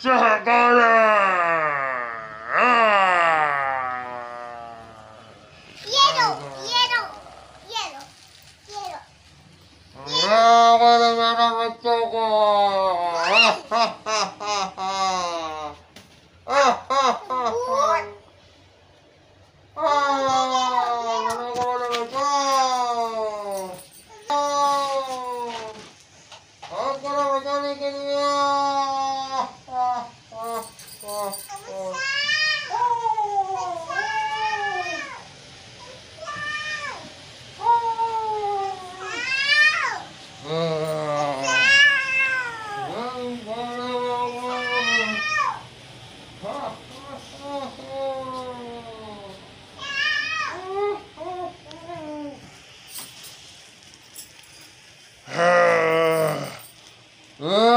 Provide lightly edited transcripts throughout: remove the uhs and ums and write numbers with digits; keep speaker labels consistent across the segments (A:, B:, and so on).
A: ये लो, ये लो, ये लो, ये लो।
B: मेरे बच्चों को बचाने के लिए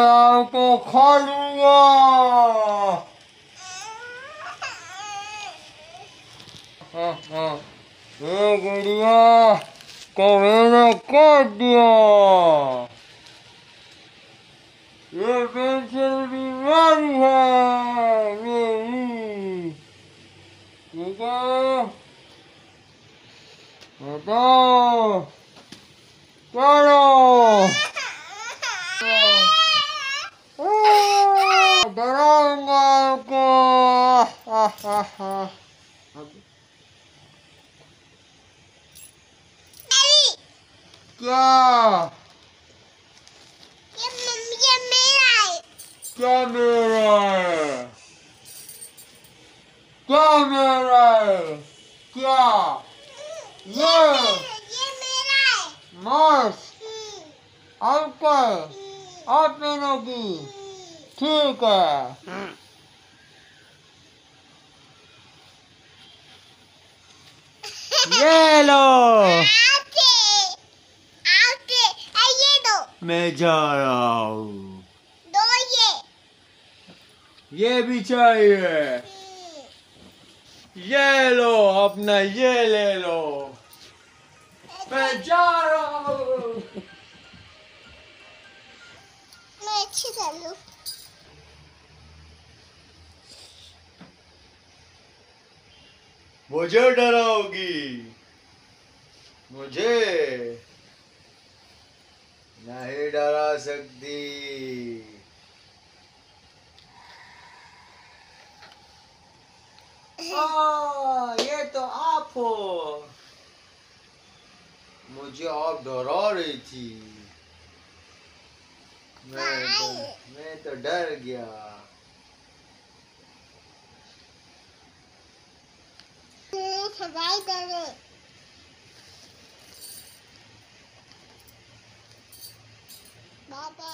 B: आपको खा लूंगा। ये गुड़िया को मैंने काट दिया। ये पेंसिल बीमारी है मेरी, ठीक है? बताओ चलो डराऊंगा आपको। क्या
A: ये मेरा है।
B: क्या मेरा है? क्या मेरा है? क्या ये
A: मेरा है।
B: मास्क आपका आप पहनोगी? ठीक है। ये लो।
A: ये दो।
B: मैं जा रहा हूँ।
A: दो
B: ये भी चाहिए। ये लो, अपना ये ले लो। मैं जा रहा हूँ।
A: मैं अच्छी चलूं।
B: मुझे डराओगी? मुझे नहीं डरा सकती। ये तो आप हो। मुझे आप डरा रही थी। मैं तो डर गया।
A: सगाई करे। बाबा